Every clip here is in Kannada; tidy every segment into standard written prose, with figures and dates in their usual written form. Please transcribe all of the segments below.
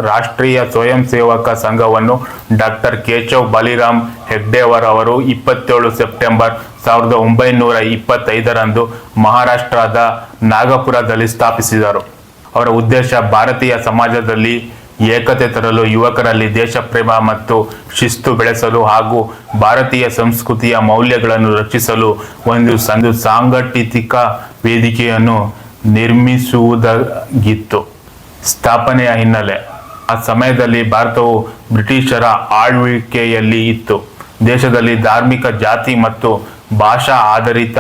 ರಾಷ್ಟ್ರೀಯ ಸ್ವಯಂ ಸೇವಕ ಸಂಘವನ್ನು ಡಾಕ್ಟರ್ ಕೇಶವ್ ಬಲಿರಾಮ್ ಹೆಗ್ಡೇವರ್ ಅವರು 27 ಸೆಪ್ಟೆಂಬರ್ 1925ರಂದು ಮಹಾರಾಷ್ಟ್ರದ ನಾಗಪುರದಲ್ಲಿ ಸ್ಥಾಪಿಸಿದರು. ಅವರ ಉದ್ದೇಶ ಭಾರತೀಯ ಸಮಾಜದಲ್ಲಿ ಏಕತೆ ತರಲು, ಯುವಕರಲ್ಲಿ ದೇಶಪ್ರೇಮ ಮತ್ತು ಶಿಸ್ತು ಬೆಳೆಸಲು ಹಾಗೂ ಭಾರತೀಯ ಸಂಸ್ಕೃತಿಯ ಮೌಲ್ಯಗಳನ್ನು ರಕ್ಷಿಸಲು ಒಂದು ಸಾಂಘಟಿಕ ವೇದಿಕೆಯನ್ನು ನಿರ್ಮಿಸುವುದಾಗಿತ್ತು. ಸ್ಥಾಪನೆಯ ಹಿನ್ನೆಲೆ: ಆ ಸಮಯದಲ್ಲಿ ಭಾರತವು ಬ್ರಿಟಿಷರ ಆಳ್ವಿಕೆಯಲ್ಲಿ ಇತ್ತು. ದೇಶದಲ್ಲಿ ಧಾರ್ಮಿಕ, ಜಾತಿ ಮತ್ತು ಭಾಷಾ ಆಧಾರಿತ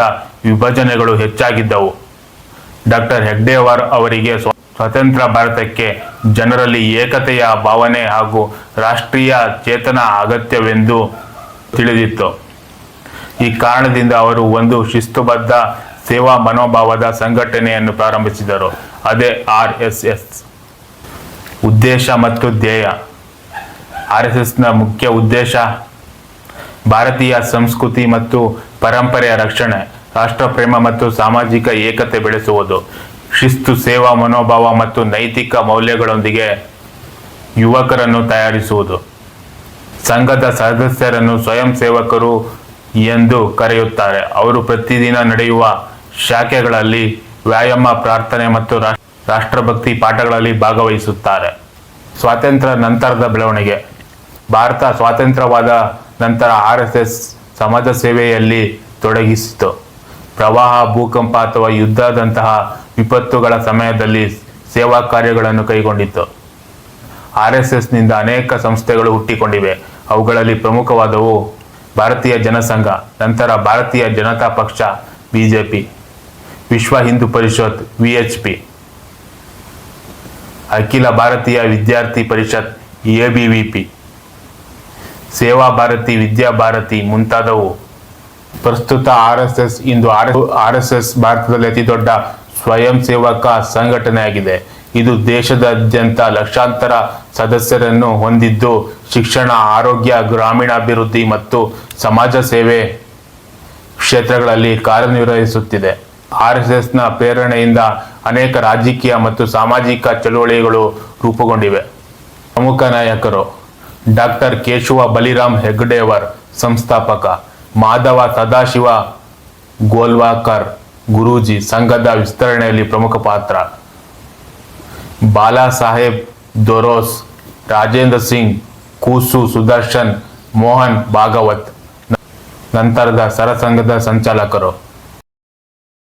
ವಿಭಜನೆಗಳು ಹೆಚ್ಚಾಗಿದ್ದವು. ಡಾಕ್ಟರ್ ಹೆಗ್ಡೇವರ್ ಅವರಿಗೆ ಸ್ವತಂತ್ರ ಭಾರತಕ್ಕೆ ಜನರಲ್ಲಿ ಏಕತೆಯ ಭಾವನೆ ಹಾಗೂ ರಾಷ್ಟ್ರೀಯ ಚೇತನ ಅಗತ್ಯವೆಂದು ತಿಳಿದಿತ್ತು. ಈ ಕಾರಣದಿಂದ ಅವರು ಒಂದು ಶಿಸ್ತುಬದ್ಧ ಸೇವಾ ಮನೋಭಾವದ ಸಂಘಟನೆಯನ್ನು ಪ್ರಾರಂಭಿಸಿದರು. ಅದೇ RSS. ಉದ್ದೇಶ ಮತ್ತು ಧ್ಯೇಯ: RSSನ ಮುಖ್ಯ ಉದ್ದೇಶ ಭಾರತೀಯ ಸಂಸ್ಕೃತಿ ಮತ್ತು ಪರಂಪರೆಯ ರಕ್ಷಣೆ, ರಾಷ್ಟ್ರಪ್ರೇಮ ಮತ್ತು ಸಾಮಾಜಿಕ ಏಕತೆ ಬೆಳೆಸುವುದು, ಶಿಸ್ತು, ಸೇವಾ ಮನೋಭಾವ ಮತ್ತು ನೈತಿಕ ಮೌಲ್ಯಗಳೊಂದಿಗೆ ಯುವಕರನ್ನು ತಯಾರಿಸುವುದು. ಸಂಘದ ಸದಸ್ಯರನ್ನು ಸ್ವಯಂ ಸೇವಕರು ಎಂದು ಕರೆಯುತ್ತಾರೆ. ಅವರು ಪ್ರತಿದಿನ ನಡೆಯುವ ಶಾಖೆಗಳಲ್ಲಿ ವ್ಯಾಯಾಮ, ಪ್ರಾರ್ಥನೆ ಮತ್ತು ರಾಷ್ಟ್ರಭಕ್ತಿ ಪಾಠಗಳಲ್ಲಿ ಭಾಗವಹಿಸುತ್ತಾರೆ. ಸ್ವಾತಂತ್ರ್ಯ ನಂತರದ ಬೆಳವಣಿಗೆ: ಭಾರತ ಸ್ವಾತಂತ್ರ್ಯವಾದ ನಂತರ RSS ಸಮಾಜ ಸೇವೆಯಲ್ಲಿ ತೊಡಗಿಸಿತು. ಪ್ರವಾಹ, ಭೂಕಂಪ ಅಥವಾ ಯುದ್ಧದಂತಹ ವಿಪತ್ತುಗಳ ಸಮಯದಲ್ಲಿ ಸೇವಾ ಕಾರ್ಯಗಳನ್ನು ಕೈಗೊಂಡಿತು. RSSನಿಂದ ಅನೇಕ ಸಂಸ್ಥೆಗಳು ಹುಟ್ಟಿಕೊಂಡಿವೆ. ಅವುಗಳಲ್ಲಿ ಪ್ರಮುಖವಾದವು ಭಾರತೀಯ ಜನಸಂಘ, ನಂತರ ಭಾರತೀಯ ಜನತಾ ಪಕ್ಷ BJP, ವಿಶ್ವ ಹಿಂದೂ ಪರಿಷತ್ VHP, ಅಖಿಲ ಭಾರತೀಯ ವಿದ್ಯಾರ್ಥಿ ಪರಿಷತ್ ABVP, ಸೇವಾ ಭಾರತಿ, ವಿದ್ಯಾ ಭಾರತಿ ಮುಂತಾದವು. ಪ್ರಸ್ತುತ RSS ಇಂದು RSS ಭಾರತದಲ್ಲಿ ಅತಿ ದೊಡ್ಡ ಸ್ವಯಂ ಸೇವಕ ಸಂಘಟನೆಯಾಗಿದೆ. ಇದು ದೇಶದಾದ್ಯಂತ ಲಕ್ಷಾಂತರ ಸದಸ್ಯರನ್ನು ಹೊಂದಿದ್ದು, ಶಿಕ್ಷಣ, ಆರೋಗ್ಯ, ಗ್ರಾಮೀಣಾಭಿವೃದ್ಧಿ ಮತ್ತು ಸಮಾಜ ಸೇವೆ ಕ್ಷೇತ್ರಗಳಲ್ಲಿ ಕಾರ್ಯನಿರ್ವಹಿಸುತ್ತಿದೆ. RSSನ ಪ್ರೇರಣೆಯಿಂದ ಅನೇಕ ರಾಜಕೀಯ ಮತ್ತು ಸಾಮಾಜಿಕ ಚಳುವಳಿಗಳು ರೂಪುಗೊಂಡಿವೆ. ಪ್ರಮುಖ ನಾಯಕರು: ಡಾಕ್ಟರ್ ಕೇಶವ ಬಲಿರಾಮ್ ಹೆಗ್ಡೇವರ್ ಸಂಸ್ಥಾಪಕ, ಮಾಧವ ಸದಾಶಿವ ಗೋಲ್ವಾಕರ್ ಗುರೂಜಿ ಸಂಘದ ವಿಸ್ತರಣೆಯಲ್ಲಿ ಪ್ರಮುಖ ಪಾತ್ರ, ಬಾಲಾ ಸಾಹೇಬ್ ದೊರೋಸ್, ರಾಜೇಂದ್ರ ಸಿಂಗ್, ಕೂಸು ಸುದರ್ಶನ್, ಮೋಹನ್ ಭಾಗವತ್ ನಂತರದ ಸರಸಂಘದ ಸಂಚಾಲಕರು.